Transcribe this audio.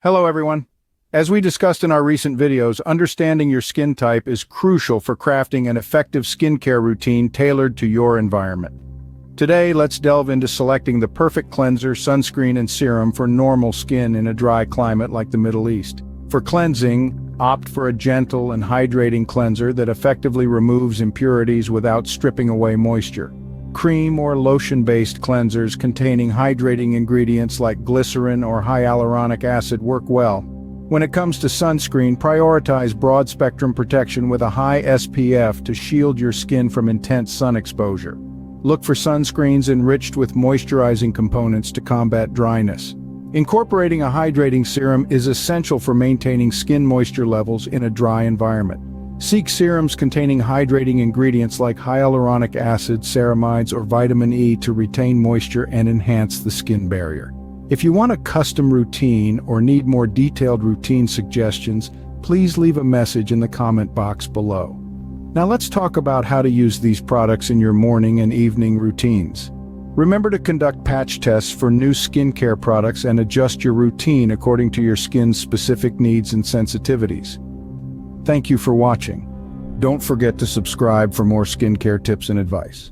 Hello everyone. As we discussed in our recent videos, understanding your skin type is crucial for crafting an effective skincare routine tailored to your environment. Today, let's delve into selecting the perfect cleanser, sunscreen, and serum for normal skin in a dry climate like the Middle East. For cleansing, opt for a gentle and hydrating cleanser that effectively removes impurities without stripping away moisture. Cream or lotion-based cleansers containing hydrating ingredients like glycerin or hyaluronic acid work well. When it comes to sunscreen, prioritize broad-spectrum protection with a high SPF to shield your skin from intense sun exposure. Look for sunscreens enriched with moisturizing components to combat dryness. Incorporating a hydrating serum is essential for maintaining skin moisture levels in a dry environment. Seek serums containing hydrating ingredients like hyaluronic acid, ceramides, or vitamin E to retain moisture and enhance the skin barrier. If you want a custom routine or need more detailed routine suggestions, please leave a message in the comment box below. Now let's talk about how to use these products in your morning and evening routines. Remember to conduct patch tests for new skincare products and adjust your routine according to your skin's specific needs and sensitivities. Thank you for watching. Don't forget to subscribe for more skincare tips and advice.